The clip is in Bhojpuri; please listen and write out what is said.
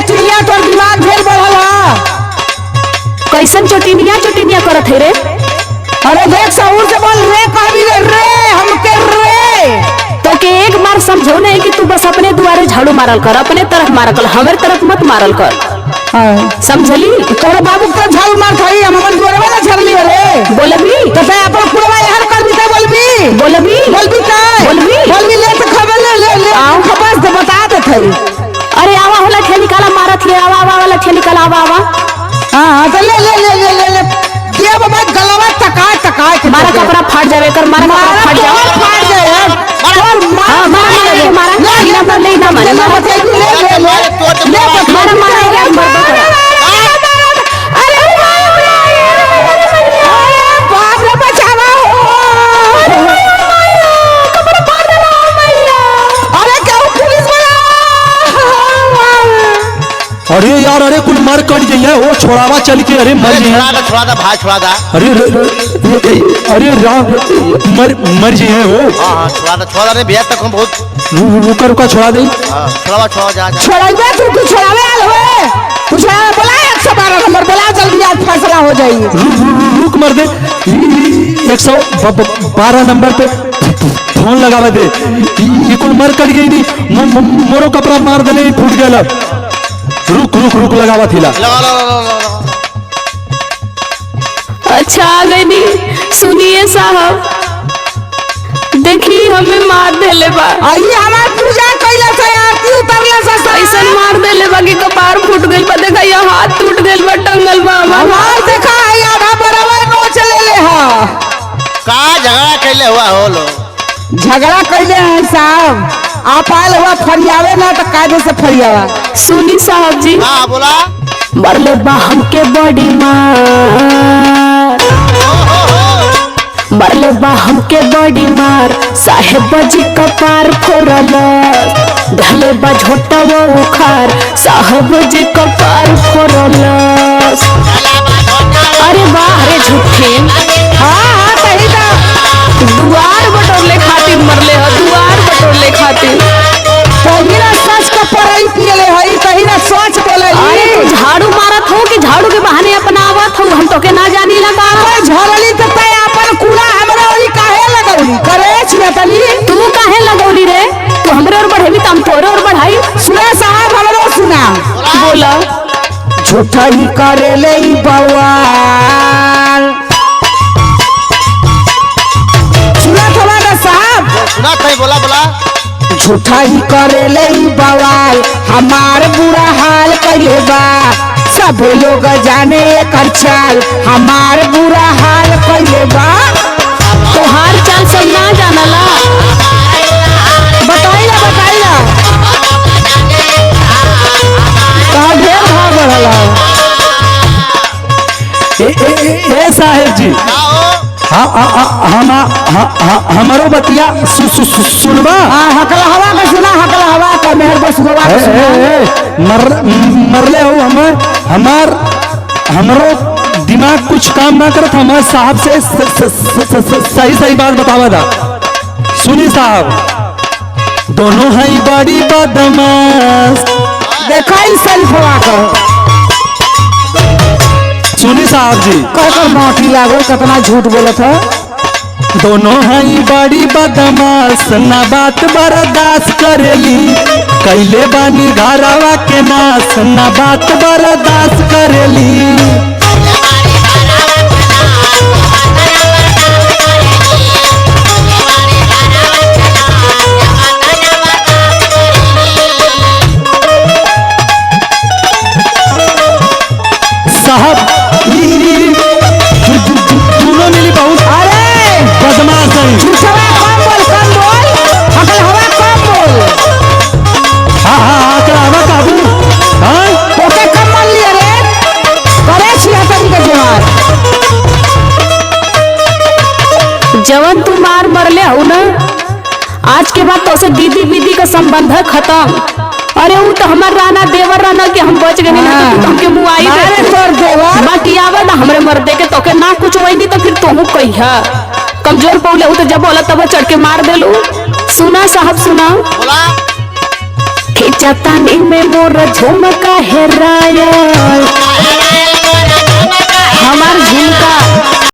चोटिनिया तोर दिमाग ढेर बढ़ल है। कैसन चोटिनिया करत है रे? अरे देख सहूर से बोल रे, कहबी रे हमके रे। तो के एक बार समझो नहीं कि तू बस अपने द्वारे झाड़ू मारल कर, अपने तरफ मारल कर, हमारे तरफ मत मारल कर। समझली? तोरे बाबू के झाड़ू मार खाई, हम अपन गोरवा ना झरली रे। बोलबी तो ते अपन कुड़वा यार कर भी ते बोलबी बोलबी बोलबी ले तो खबर ले आओ खबर से बता दे थई। अरे आवा होला ठेली काला मारत ले, आवा वाला ठेली काला आवा। हां तो ले ये बाबा गलवा टका मारा कपड़ा फाट जावे कर, मारा कपड़ा फाट जावे और मारा ले ना मारे बाप रे बचावा हो। अरे क्या पुलिस वाला? अरे यार, अरे कुल मार कट जाइए वो छोड़ावा चल के। अरे मर जाइए, छोड़ा दा भाई, छोड़ा दा। अरे राम मर जाइए वो। हाँ छोड़ा रे भैया, तक हम बहुत रुका छोड़ा दे। छोड़ा जा छोड़ाइबे तू छोड़ावे आल होए। तू छोड़ा बोला 112 नंबर बोला, जल्दी आज फैसला हो जाएगी। रुक मर दे, 112 नंबर पे फोन लगावे दे। ये कुल मर कट गई नहीं, मोरो कपड़ा मार देने फूट गया। रुक लगावा थीला। अच्छा आ गई नी। सुनिए साहब, देखिए हमें मार देले बा। आइए हमार पूजा कइला से आरती उतरला से ऐसा मार देले बा कि कपार फूट गइल बा। देखा ये हाथ टूट गइल बा, टंगल बा हमार। देखा आधा बराबर नोच ले हां। का झगड़ा कैले हुआ हो लो? झगड़ा कैले हैं साहब। आप आयल हुआ फरियावे ना तो कायदे से फरियावा। सुनी साहब जी। हाँ बोला। मरले बा हमके बड़ी मार, मरले बा हमके बड़ी मार। साहेब जी कपार फोड़ल, ढले बा झोटा वो उखार। साहेब जी कपार फोड़ल। अरे वाह रे झूठे। हाँ सही था। दुआर बटोरले खातिर मरले हो, दुआर बटोरले खातिर। कहीं ना सच का पढ़ाई पियले है, कहीं ना सच बोले। अरे तू झाड़ू मारत हो कि झाड़ू के बहाने अपनावत हो? हम तो के ना जानी लगा। झरली तो तय अपन कूड़ा हमरा ओरी काहे लगौली करे छिया तनी? तू काहे लगौली रे? तू हमरे और बढ़ेबी त हम तोरे और बढ़ाई। सुना साहब हमरो सुना। बोला। झूठा ही करे ले बवाल। सुना थोड़ा साहब? सुना था, बोला। झूठा ही करे ले बवाल, हमार बुरा हाल कइले बा। सब लोग जाने एकर चाल, हमार बुरा हाल कइले बा। तोहार चाल सब ना जानला। बताइला कहाँ ढेर भाग बढ़ला। ए साहेब जी, हमारो बतिया सुनबा। हकला हवा का सुना, हकला हवा का मेहर बस हुआ का सुना। मरले हो हमारो दिमाग कुछ काम ना करत। हमारे साहब से सही बात बतावा था। सुनी साहब, दोनों है बड़ी बदमाश। देखा ही सेल्फवा का। सुनी साहब जी, कहकर माटी लागो कितना झूठ बोलत है। दोनों है बड़ी बदमाश, ना बात बर्दाश्त करेली। कैले बानी घरवा के नाश, ना बात बर्दाश्त करेली। साहब दोनों मिली बहुत बदमाश है। कम बोल हकल हवा कम बोल। हाँ हकल हवा काबू। हाँ ओके कम मान लिया रे, करे छिया तनी के जवार। जवन तू मार मरले हो ना, आज के बाद तो से दीदी का संबंध है खत्म। अरे वो तो हमार राना देवर राना के हम बच गए ना, तो हमके मुआई अरे तोर देवर बाकी आवे ना हमरे मर्दे के तो के ना कुछ वही तो फिर तोहू कहिया कमजोर पौले तो जब बोला तब चढ़ के मार देलू। सुना साहब सुना, बोला। बेचतानी में मोर झुमका हेरायल हमार झुमका